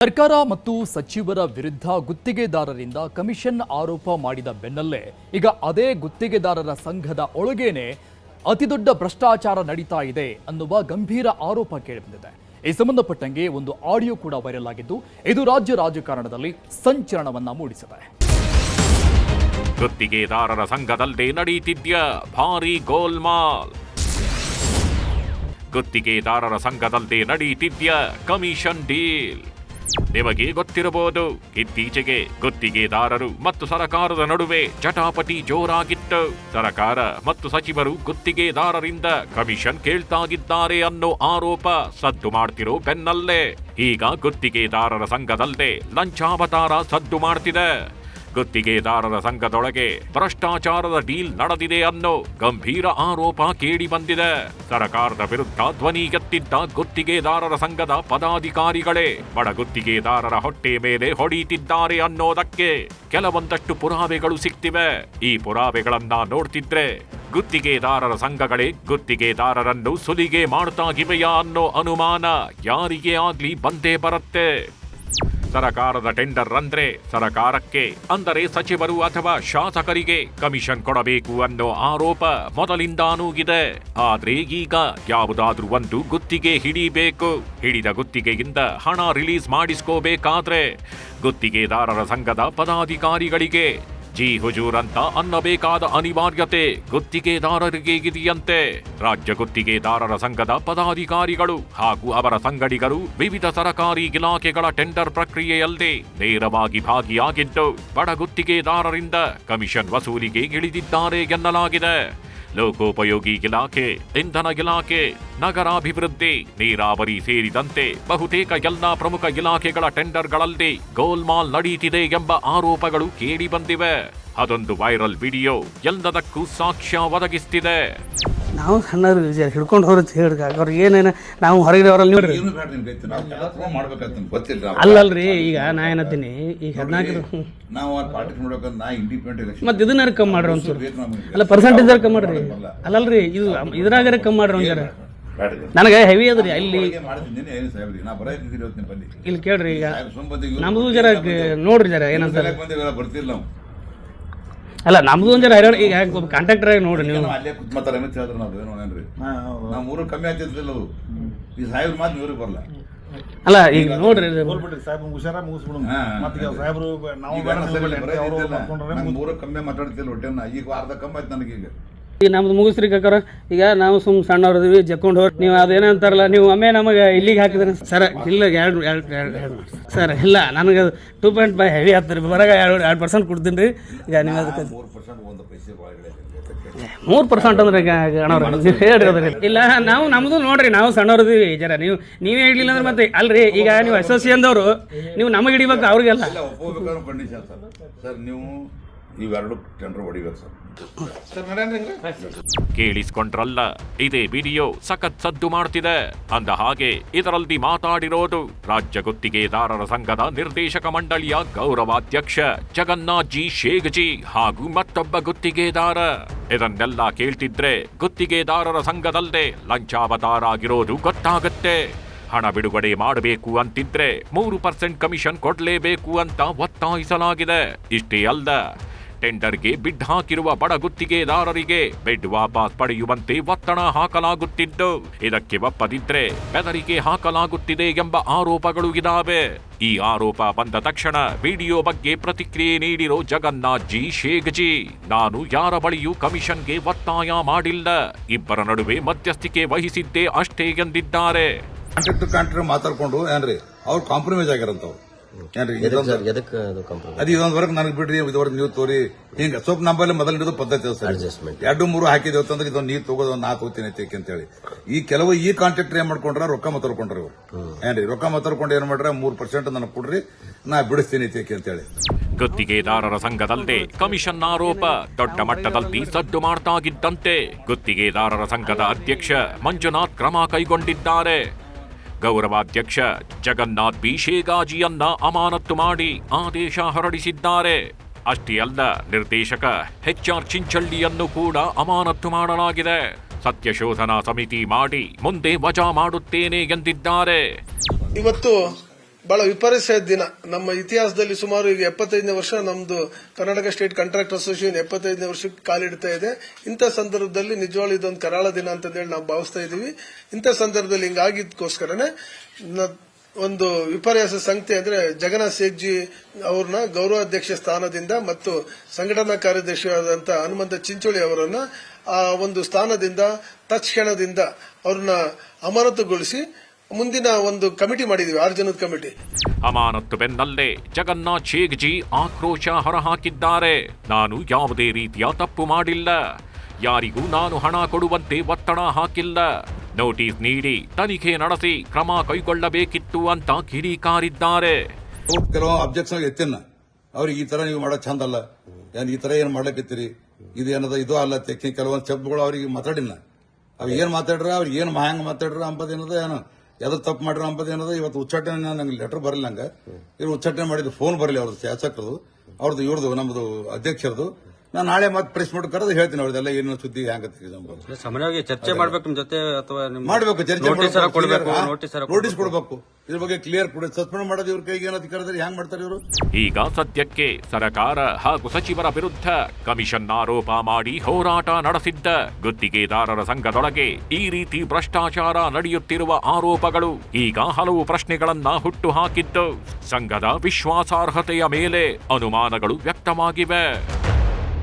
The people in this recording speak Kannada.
ಸರ್ಕಾರ ಮತ್ತು ಸಚಿವರ ವಿರುದ್ಧ ಗುತ್ತಿಗೆದಾರರಿಂದ ಕಮಿಷನ್ ಆರೋಪ ಮಾಡಿದ ಬೆನ್ನಲ್ಲೇ ಈಗ ಅದೇ ಗುತ್ತಿಗೆದಾರರ ಸಂಘದ ಒಳಗೇನೆ ಅತಿದೊಡ್ಡ ಭ್ರಷ್ಟಾಚಾರ ನಡೀತಾ ಇದೆ ಅನ್ನುವ ಗಂಭೀರ ಆರೋಪ ಕೇಳಿಬಂದಿದೆ. ಈ ಸಂಬಂಧಪಟ್ಟಂಗೆ ಒಂದು ಆಡಿಯೋ ಕೂಡ ವೈರಲ್ ಆಗಿದ್ದು ಇದು ರಾಜ್ಯ ರಾಜಕಾರಣದಲ್ಲಿ ಸಂಚಲನವನ್ನ ಮೂಡಿಸಿದೆ. ಗುತ್ತಿಗೆದಾರರ ಸಂಘದಲ್ಲೇ ನಡೆಯುತ್ತಿದ್ದ ಭಾರಿ ಗೋಲ್ಮಾಲ್. ಗುತ್ತಿಗೆದಾರರ ಸಂಘದಲ್ಲೇ ನಡೆಯುತ್ತಿದ್ದ ಕಮಿಷನ್ ಡೀಲ್. ನಿಮಗೆ ಗೊತ್ತಿರಬಹುದು, ಇತ್ತೀಚೆಗೆ ಗುತ್ತಿಗೆದಾರರು ಮತ್ತು ಸರ್ಕಾರದ ನಡುವೆ ಜಟಾಪಟಿ ಜೋರಾಗಿತ್ತು. ಸರ್ಕಾರ ಮತ್ತು ಸಚಿವರು ಗುತ್ತಿಗೆದಾರರಿಂದ ಕಮಿಷನ್ ಕೇಳ್ತಾಗಿದ್ದಾರೆ ಅನ್ನೋ ಆರೋಪ ಸದ್ದು ಮಾಡ್ತಿರೋ ಬೆನ್ನಲ್ಲೇ ಈಗ ಗುತ್ತಿಗೆದಾರರ ಸಂಘದಲ್ಲೇ ಲಂಚಾವತಾರ ಸದ್ದು ಮಾಡ್ತಿದೆ. ಗುತ್ತಿಗೆದಾರರ ಸಂಘದೊಳಗೆ ಭ್ರಷ್ಟಾಚಾರದ ಡೀಲ್ ನಡೆದಿದೆ ಅನ್ನೋ ಗಂಭೀರ ಆರೋಪ ಕೇಳಿ ಬಂದಿದೆ. ಸರ್ಕಾರದ ವಿರುದ್ಧ ಧ್ವನಿ ಎತ್ತಿದ್ದ ಗುತ್ತಿಗೆದಾರರ ಸಂಘದ ಪದಾಧಿಕಾರಿಗಳೇ ಬಡ ಗುತ್ತಿಗೆದಾರರ ಹೊಟ್ಟೆ ಮೇಲೆ ಹೊಡೆಯುತ್ತಿದ್ದಾರೆ ಅನ್ನೋದಕ್ಕೆ ಕೆಲವೊಂದಷ್ಟು ಪುರಾವೆಗಳು ಸಿಗ್ತಿವೆ. ಈ ಪುರಾವೆಗಳನ್ನ ನೋಡ್ತಿದ್ರೆ ಗುತ್ತಿಗೆದಾರರ ಸಂಘಗಳೇ ಗುತ್ತಿಗೆದಾರರನ್ನು ಸುಲಿಗೆ ಮಾಡ್ತಾಗಿವೆಯಾ ಅನ್ನೋ ಅನುಮಾನ ಯಾರಿಗೇ ಆಗ್ಲಿ ಬಂದೇ ಬರುತ್ತೆ. ಸರ್ಕಾರದ ಟೆಂಡರ್ ಅಂದ್ರೆ ಸರ್ಕಾರಕ್ಕೆ, ಅಂದರೆ ಸಚಿವರು ಅಥವಾ ಶಾಸಕರಿಗೆ ಕಮಿಷನ್ ಕೊಡಬೇಕು ಅನ್ನೋ ಆರೋಪ ಮೊದಲಿಂದಾನೂ ಇದೆ. ಆದ್ರೆ ಈಗ ಯಾವುದಾದ್ರೂ ಒಂದು ಗುತ್ತಿಗೆ ಹಿಡಿಬೇಕು. ಹಿಡಿದ ಗುತ್ತಿಗೆಯಿಂದ ಹಣ ರಿಲೀಸ್ ಮಾಡಿಸ್ಕೋಬೇಕಾದ್ರೆ ಗುತ್ತಿಗೆದಾರರ ಸಂಘದ ಪದಾಧಿಕಾರಿಗಳಿಗೆ ಜಿ ಹುಜೂರ್ ಅಂತ ಅನ್ನಬೇಕಾದ ಅನಿವಾರ್ಯತೆ ಗುತ್ತಿಗೆದಾರರಿಗೆ ಇದೆಯಂತೆ. ರಾಜ್ಯ ಗುತ್ತಿಗೆದಾರರ ಸಂಘದ ಪದಾಧಿಕಾರಿಗಳು ಹಾಗೂ ಅವರ ಸಂಗಡಿಗರು ವಿವಿಧ ಸರ್ಕಾರಿ ಇಲಾಖೆಗಳ ಟೆಂಡರ್ ಪ್ರಕ್ರಿಯೆಯಲ್ಲಿ ನೇರವಾಗಿ ಭಾಗಿಯಾಗಿದ್ದು ಬಡ ಗುತ್ತಿಗೆದಾರರಿಂದ ಕಮಿಷನ್ ವಸೂಲಿಗೆ ಇಳಿದಿದ್ದಾರೆ ಎನ್ನಲಾಗಿದೆ. ಲೋಕೋಪಯೋಗಿ ಇಲಾಖೆ, ಇಂಧನ ಇಲಾಖೆ, ನಗರಾಭಿವೃದ್ಧಿ, ನೀರಾವರಿ ಸೇರಿದಂತೆ ಬಹುತೇಕ ಎಲ್ಲಾ ಪ್ರಮುಖ ಇಲಾಖೆಗಳ ಟೆಂಡರ್ಗಳಲ್ಲಿ ಗೋಲ್ಮಾಲ್ ನಡೆಯುತ್ತಿದೆ ಎಂಬ ಆರೋಪಗಳು ಕೇಳಿ ಬಂದಿವೆ. ಅದೊಂದು ವೈರಲ್ ವಿಡಿಯೋ ಎಲ್ಲದಕ್ಕೂ ಸಾಕ್ಷ್ಯ ಒದಗಿಸ್ತಿದೆ. ನಾವು ಸಣ್ಣರು ಹಿಡ್ಕೊಂಡು ಹೊರತು ಅವ್ರಿಗೆ ಏನೇನು ನಾವು ಹೊರಗಿನವರಲ್ಲಿ ನೋಡ್ರಿ ಅಲ್ಲಲ್ರಿ. ಈಗ ನಾ ಏನತ್ತೀನಿ, ಈಗ 14 ಮತ್ತೆ ಇದನ್ನ ಕಮ್ಮಿ ಮಾಡ್ರಿ ಒಂಚೂರು. ಅಲ್ಲ ಪರ್ಸೆಂಟೇಜ್ ಕಮ್ಮಿ ಮಾಡ್ರಿ. ಅಲ್ಲಲ್ರಿ ಇದು ಇದ್ರಾಗಾರ ಕಮ್ಮಿ ಮಾಡ್ರಿ ಒಂಜಾರ. ನನಗೆ ಹೆವಿ ಅದ್ರಿ ಅಲ್ಲಿ. ಇಲ್ಲಿ ಕೇಳ್ರಿ, ಈಗ ನಮ್ದು ಜರ ನೋಡ್ರಿ ಜರ ಏನಂತಾರೆ. ಅಲ್ಲ ನಮ್ದು ಒಂದ್ ಜರ ಹೈರಾಣ. ಈಗ ಕಾಂಟ್ರಾಕ್ಟರ್ ಆಗಿ ನೋಡ್ರಿ ನೀವು ಅಲ್ಲ ಈಗ ನೋಡ್ರಿ ಈಗ ನಮ್ದು ಮುಗಿಸ್ರಿ ಕಾಕಾರ. ಈಗ ನಾವು ಸಣ್ಣವ್ರದಿವಿ ಜಕ್ಕೊಂಡು ಹೋಗಿ ನೀವು ಅದೇನಂತಾರಲ್ಲ, ನೀವು ಒಮ್ಮೆ ನಮಗೆ ಇಲ್ಲಿಗೆ ಹಾಕಿದ್ರಿ ಸರ್. ಇಲ್ಲ ಎರಡು ಸರ್ ಇಲ್ಲ, ನನಗೆ 2.5 ಹೆವಿ ಆಗ್ತದೆ. ಬರಾಗ 2% ಕೊಡ್ತೀನಿ ರೀ. ಈಗ ನೀವು ಅದಕ್ಕೆ 3% ಅಂದ್ರೆ ಅಣ್ಣವ್ರು ಹೇಳ್ರಿ. ಇಲ್ಲ ನಾವು ನಮ್ದು ನೋಡ್ರಿ, ನಾವು ಸಣ್ಣವ್ರದಿವಿ ಜರ. ನೀವೇ ಹಿಡ್ಲಿಲ್ಲ ಅಂದ್ರೆ ಮತ್ತೆ ಅಲ್ರಿ. ಈಗ ನೀವು ಅಸೋಸಿಯೇಷನ್ದವರು ನೀವು ನಮಗೆ ಹಿಡಿಬೇಕು, ಅವ್ರಿಗೆಲ್ಲ ಇವೆರಡು ಟೆಂಡರ್ ಹೊಡಿಬೇಕು ಸರ್. ಕೇಳಿಸ್ಕೊಂಡ್ರಲ್ಲ, ಇದೇ ವಿಡಿಯೋ ಸಖತ್ ಸದ್ದು ಮಾಡ್ತಿದೆ. ಅಂದ ಹಾಗೆ ಇದರಲ್ಲಿ ಮಾತಾಡಿರೋದು ರಾಜ್ಯ ಗುತ್ತಿಗೆದಾರರ ಸಂಘದ ನಿರ್ದೇಶಕ ಮಂಡಳಿಯ ಗೌರವಾಧ್ಯಕ್ಷ ಜಗನ್ನಾಥ್ ಜಿ ಶೇಗ್ಜಿ ಹಾಗೂ ಮತ್ತೊಬ್ಬ ಗುತ್ತಿಗೆದಾರ. ಇದನ್ನೆಲ್ಲ ಕೇಳ್ತಿದ್ರೆ ಗುತ್ತಿಗೆದಾರರ ಸಂಘದಲ್ಲೇ ಲಂಚಾವತಾರ ಆಗಿರೋದು ಗೊತ್ತಾಗತ್ತೆ. ಹಣ ಬಿಡುಗಡೆ ಮಾಡಬೇಕು ಅಂತಿದ್ರೆ 3% ಕಮಿಷನ್ ಕೊಡ್ಲೇಬೇಕು ಅಂತ ಒತ್ತಾಯಿಸಲಾಗಿದೆ. ಇಷ್ಟೇ ಅಲ್ಲ, ಟೆಂಡರ್ಗೆ ಬಿಡ್ ಹಾಕಿರುವ ಬಡ ಗುತ್ತಿಗೆದಾರರಿಗೆ ಬಿಡ್ ವಾಪಸ್ ಪಡೆಯುವಂತೆ ಒತ್ತಡ ಹಾಕಲಾಗುತ್ತಿದ್ದು, ಇದಕ್ಕೆ ಒಪ್ಪದಿದ್ರೆ ಬೆದರಿಕೆ ಹಾಕಲಾಗುತ್ತಿದೆ ಎಂಬ ಆರೋಪಗಳು ಇದಾವೆ. ಈ ಆರೋಪ ಬಂದ ತಕ್ಷಣ ವಿಡಿಯೋ ಬಗ್ಗೆ ಪ್ರತಿಕ್ರಿಯೆ ನೀಡಿರೋ ಜಗನ್ನಾಥ್ ಜಿ ಶೇಗ್ಜಿ, ನಾನು ಯಾರ ಬಳಿಯೂ ಕಮಿಷನ್ಗೆ ಒತ್ತಾಯ ಮಾಡಿಲ್ಲ, ಇಬ್ಬರ ನಡುವೆ ಮಧ್ಯಸ್ಥಿಕೆ ವಹಿಸಿದ್ದೆ ಅಷ್ಟೇ ಎಂದಿದ್ದಾರೆ. ಕಾಂಟ್ರಾಕ್ಟರ್ ಮಾತಾಡ್ಕೊಂಡು ಏನ್ರಿ ಅವ್ರು ಕಾಂಪ್ರಮೈಸ್ ಆಗಿರಂತವ್ರು ಏನ್ರಿ, ಇದೊಂದ್ವರೆಗೆ ನನಗೆ ಬಿಡ್ರಿ, ಇದುವರೆಗೆ ನೀವು ತೋರಿ ಹಿಂಗ ಸ್ವಲ್ಪ ನಂಬಲ್ಲಿ ಮೊದಲು ಹಿಡಿದು ಪದ್ಧತಿ 2-3 ಹಾಕಿದೇವ್ ಅಂತಂದ್ರೆ ಇದೊಂದು ನೀರು ತಗೋದು ನಾ ತಗೋತೀನಿ ಅಂತ ಹೇಳಿ ಈ ಕೆಲವು ಈ ಕಾಂಟ್ರಾಕ್ಟರ್ ಏನ್ ಮಾಡ್ಕೊಂಡ್ರ ರೊಕ್ಕ ಮಾತಾಡ್ಕೊಂಡ್ರಿ ಇವ್ರು ಏನ್ರಿ. ರೊಕ್ಕ ಮಾತಾಡ್ಕೊಂಡು ಏನ್ ಮಾಡ್ರ 3% ನನಗೆ ಕೊಡ್ರಿ, ನಾ ಬಿಡಿಸ್ತೀನಿ ಅಂತ ಹೇಳಿ. ಗುತ್ತಿಗೆದಾರರ ಸಂಘದಲ್ಲದೆ ಕಮಿಷನ್ ಆರೋಪ ದೊಡ್ಡ ಮಟ್ಟದಲ್ಲಿ ಸದ್ದು ಮಾಡ್ತಾಗಿದ್ದಂತೆ ಗುತ್ತಿಗೆದಾರರ ಸಂಘದ ಅಧ್ಯಕ್ಷ ಮಂಜುನಾಥ್ ಕ್ರಮ ಕೈಗೊಂಡಿದ್ದಾರೆ. ಗೌರವಾಧ್ಯಕ್ಷ ಜಗನ್ನಾಥ್ ಬಿ ಶೇಗಾಜಿಯನ್ನ ಅಮಾನತ್ತು ಮಾಡಿ ಆದೇಶ ಹೊರಡಿಸಿದ್ದಾರೆ. ಅಷ್ಟೇ ಅಲ್ಲ, ನಿರ್ದೇಶಕ HR ಚಿಂಚಳ್ಳಿಯನ್ನು ಕೂಡ ಅಮಾನತ್ತು ಮಾಡಲಾಗಿದೆ. ಸತ್ಯಶೋಧನಾ ಸಮಿತಿ ಮಾಡಿ ಮುಂದೆ ವಜಾ ಮಾಡುತ್ತೇನೆ ಎಂದಿದ್ದಾರೆ. ಇವತ್ತು ಬಹಳ ವಿಪರ್ಯಾಸ ದಿನ. ನಮ್ಮ ಇತಿಹಾಸದಲ್ಲಿ ಸುಮಾರು ಈಗ 75ನೇ ವರ್ಷ ನಮ್ದು ಕರ್ನಾಟಕ ಸ್ಟೇಟ್ ಕಾಂಟ್ರಾಕ್ಟ್ ಅಸೋಸಿಯೇಷನ್ 75ನೇ ವರ್ಷಕ್ಕೆ ಕಾಲಿಡ್ತಾ ಇದೆ. ಇಂಥ ಸಂದರ್ಭದಲ್ಲಿ ನಿಜವಾಗ್ಲೂ ಇದೊಂದು ಕರಾಳ ದಿನ ಅಂತಂದೇಳಿ ನಾವು ಭಾವಿಸ್ತಾ ಇದೀವಿ. ಇಂಥ ಸಂದರ್ಭದಲ್ಲಿ ಹಿಂಗಾಗಿದ್ದಕ್ಕೋಸ್ಕರನೇ ಒಂದು ವಿಪರ್ಯಾಸ ಸಂಗತಿ ಅಂದ್ರೆ ಜಗನ್ನಾಥ್ ಶೇಖ್ಜಿ ಅವ್ರನ್ನ ಗೌರವಾಧ್ಯಕ್ಷ ಸ್ಥಾನದಿಂದ ಮತ್ತು ಸಂಘಟನಾ ಕಾರ್ಯದರ್ಶಿಯಾದಂತಹ ಹನುಮಂತ ಚಿಂಚೋಳಿ ಅವರನ್ನ ಆ ಒಂದು ಸ್ಥಾನದಿಂದ ತತ್ಕ್ಷಣದಿಂದ ಅವ್ರನ್ನ ಅಮಾನತುಗೊಳಿಸಿ ಮುಂದಿನ ಒಂದು ಕಮಿಟಿ ಮಾಡಿದೀವಿ, 6 ಜನದ ಕಮಿಟಿ. ಅಮಾನತ್ತು ಬೆನ್ನಲ್ಲೇ ಜಗನ್ನಾಥ್ ಶೇಖ್ಜಿ ಆಕ್ರೋಶ ಹೊರಹಾಕಿದ್ದಾರೆ. ನಾನು ಯಾವುದೇ ರೀತಿಯ ತಪ್ಪು ಮಾಡಿಲ್ಲ, ಯಾರಿಗೂ ನಾನು ಹಣ ಕೊಡುವಂತೆ ಒತ್ತಡ ಹಾಕಿಲ್ಲ, ನೋಟಿಸ್ ನೀಡಿ ತನಿಖೆ ನಡೆಸಿ ಕ್ರಮ ಕೈಗೊಳ್ಳಬೇಕಿತ್ತು ಅಂತ ಕಿಡಿಕಾರಿದ್ದಾರೆ. ಕೆಲವು ಅಬ್ಜೆಕ್ಷನ್ ಎತ್ತಿನ ಅವ್ರಿಗೆ ಈ ತರ ನೀವು ಮಾಡೋದು ಚಂದ ಅಲ್ಲ, ಈ ತರ ಏನ್ ಮಾಡ್ಲಕತ್ತೀರಿ, ಇದೇನದ ಇದು ಅಲ್ಲ, ಕೆಲವೊಂದು ಶಬ್ದಗಳು ಅವ್ರಿಗೆ ಮಾತಾಡಿನ, ಅವ್ ಏನ್ ಮಾತಾಡ್ರ, ಅವ್ರಿಗೆ ಏನ್ ಹ್ಯಾಂಗ್ ಮಾತಾಡ್ರ ಅಂಬದೇನದ, ಏನು ಯಾವ್ದು ತಪ್ಪು ಮಾಡ್ರ ಅಂಬದೇನದ. ಇವತ್ತು ಉಚ್ಚಾಟನೆ ನಂಗೆ ಲೆಟರ್ ಬರಲಿಲ್ಲ, ಹಂಗ ಇವ್ರು ಉಚ್ಚಾಟನೆ ಮಾಡಿದ್ದು ಫೋನ್ ಬರಲಿ ಅವ್ರದ್ದು, ಶಾಸಕರದು, ಅವ್ರದ್ದು, ಇವ್ರದ್ದು, ನಮ್ದು ಅಧ್ಯಕ್ಷರದು. ನಾನು ನಾಳೆ ಮತ್ತೆ ಪ್ರೆಸ್ ಮಾಡಿ ಕರೆದು ಹೇಳ್ತೀನಿ ಅವ್ರದ್ದೆಲ್ಲ ಏನು ಸುದ್ದಿ ಹ್ಯಾಂಗ ಸಾಮಾನ್ಯವಾಗಿ ಚರ್ಚೆ ಮಾಡ್ಬೇಕು ನಿಮ್ ಜೊತೆ, ಅಥವಾ ಮಾಡ್ಬೇಕು, ಚರ್ಚೆ ನೋಟಿಸ್ ಕೊಡಬೇಕು, ಇದ್ರ ಬಗ್ಗೆ ಕ್ಲಿಯರ್ ಸಸ್ಪೆಂಡ್ ಮಾಡೋದು ಇವ್ರ ಕೈಗೆ ಏನು ಅಧಿಕಾರದಲ್ಲಿ ಹ್ಯಾಂಗ್ ಮಾಡ್ತಾರೆ ಇವರು. ಈಗ ಸದ್ಯಕ್ಕೆ ಸರ್ಕಾರ ಹಾಗೂ ಸಚಿವರ ವಿರುದ್ಧ ಕಮಿಷನ್ ಆರೋಪ ಮಾಡಿ ಹೋರಾಟ ನಡೆಸಿದ್ದ ಗುತ್ತಿಗೆದಾರರ ಸಂಘದೊಳಗೆ ಈ ರೀತಿ ಭ್ರಷ್ಟಾಚಾರ ನಡೆಯುತ್ತಿರುವ ಆರೋಪಗಳು ಈಗ ಹಲವು ಪ್ರಶ್ನೆಗಳನ್ನ ಹುಟ್ಟು ಹಾಕಿದ್ದು ಸಂಘದ ವಿಶ್ವಾಸಾರ್ಹತೆಯ ಮೇಲೆ ಅನುಮಾನಗಳು ವ್ಯಕ್ತವಾಗಿವೆ.